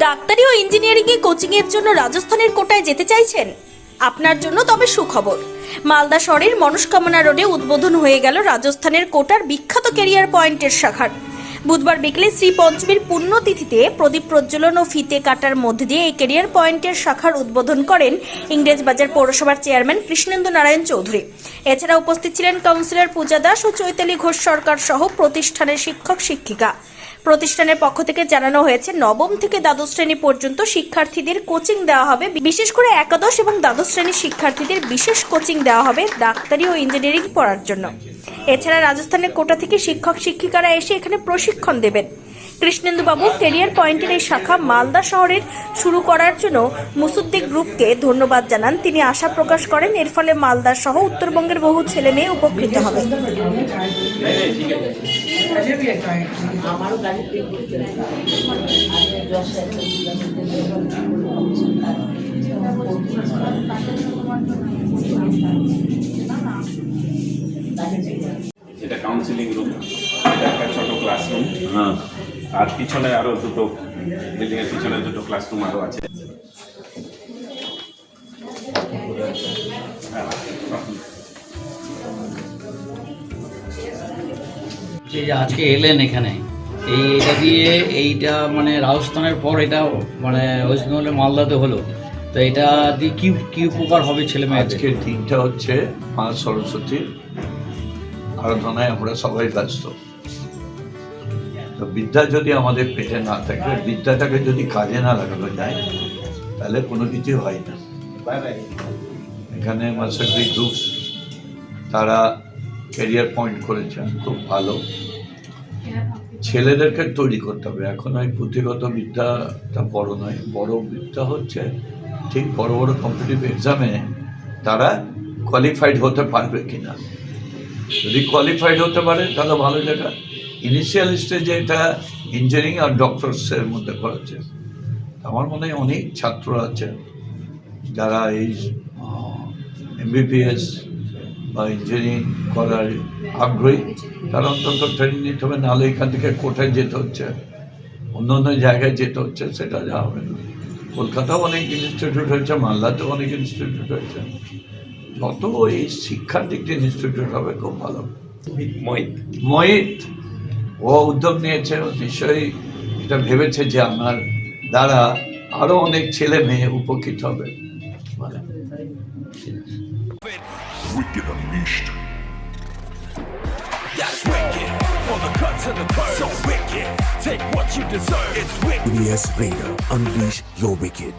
ডাক্তারি ও ইঞ্জিনিয়ারিং এ কোচিং এর জন্য রাজস্থানের কোটায় যেতে চাইছেন? আপনার জন্য তবে সুখবর। মালদা শহরের মনস্কামনা রোডে উদ্বোধন হয়ে গেল রাজস্থানের কোটার বিখ্যাত ক্যারিয়ার পয়েন্টের শাখার। বুধবার বিকেলে শ্রী পঞ্চমীর পুণ্যতিথিতে প্রদীপ প্রজ্বলন ও ফিতে কাটার মধ্যে দিয়ে এই ক্যারিয়ার পয়েন্টের শাখার উদ্বোধন করেন ইংরেজবাজার পৌরসভার চেয়ারম্যান কৃষ্ণেন্দু নারায়ণ চৌধুরী। এছাড়া উপস্থিত ছিলেন কাউন্সিলর পূজা দাস ও চৈতালি ঘোষ সরকার সহ প্রতিষ্ঠানের শিক্ষক শিক্ষিকা। প্রতিষ্ঠানের পক্ষ থেকে জানানো হয়েছে, নবম থেকে দ্বাদশ শ্রেণী পর্যন্ত শিক্ষার্থীদের কোচিং দেওয়া হবে। বিশেষ করে একাদশ এবং দ্বাদশ শ্রেণীর শিক্ষার্থীদের বিশেষ কোচিং দেওয়া হবে ডাক্তারি ও ইঞ্জিনিয়ারিং পড়ার জন্য। এছাড়া রাজস্থানের কোটা থেকে শিক্ষক শিক্ষিকারা এসে এখানে প্রশিক্ষণ দেবেন। কৃষ্ণেন্দু বাবু ক্যারিয়ার পয়েন্টের এই শাখা মালদা শহরের শুরু করার জন্য মুসুদ্দি গ্রুপকে ধন্যবাদ জানান। তিনি আশা প্রকাশ করেন, এর ফলে মালদা সহ উত্তরবঙ্গের বহু ছেলে মেয়ে উপকৃত হবে। এটা কাউন্সিলিং রুম, এটা একটা ছোট ক্লাসরুম, আর পিছনে আরো দুটো বিল্ডিং এর পিছনে দুটো ক্লাসরুম আরো আছে। আজকে এলেন এখানে এইটা দিয়ে, এইটা মানে রাজস্থানের পর এটা মানে ওয়েস্ট বেঙ্গলে মালদাতে হলো, তো এটা দিয়ে কি কি উপকার হবে ছেলে মেয়ে? আজকের দিনটা হচ্ছে মা সরস্বতীর আরাধনায় আমরা সবাই ব্যস্ত। তো বিদ্যা যদি আমাদের পেটে না থাকে, বিদ্যাটাকে যদি কাজে না লাগানো যায়, তাহলে কোনো কিছু হয় না। এখানে মাসাগ্রি গ্রুপ তারা ক্যারিয়ার পয়েন্ট করেছেন, খুব ভালো। ছেলেদেরকে তৈরি করতে হবে। এখন ওই পুঁথিগত বিদ্যাটা বড় নয়, বড় বিদ্যা হচ্ছে ঠিক বড় বড় কম্পিটিটিভ এক্সামে তারা কোয়ালিফাইড হতে পারবে কিনা। যদি কোয়ালিফাইড হতে পারে তাহলে ভালো জায়গা। ইনিশিয়াল স্টেজে এটা ইঞ্জিনিয়ারিং আর ডক্টরসের মধ্যে করেছে। আমার মনে হয় অনেক ছাত্র আছে যারা এই MBBS বা ইঞ্জিনিয়ারিং করার আগ্রহী, তারা অন্তত ট্রেনিং নিতে হবে, নাহলে এখান থেকে কোথায় যেতে হচ্ছে, অন্য অন্য জায়গায় যেতে হচ্ছে, সেটা যা হবে না। কলকাতাও অনেক ইনস্টিটিউট হয়েছে, মালদাতেও অনেক ইনস্টিটিউট হয়েছে। যত এই শিক্ষার দিক দিয়ে ইনস্টিটিউট হবে খুব ভালো। মোহিত ও উদ্যোগ নিয়েছে, নিশ্চয়ই এটা ভেবেছে যে আমার দ্বারা আরো অনেক ছেলে মেয়ে উপকৃত হবে। Wicked Unleashed. That's wicked. All the cuts and the curves. So wicked. Take what you deserve. It's wicked. EBS Radio. Unleash your wicked.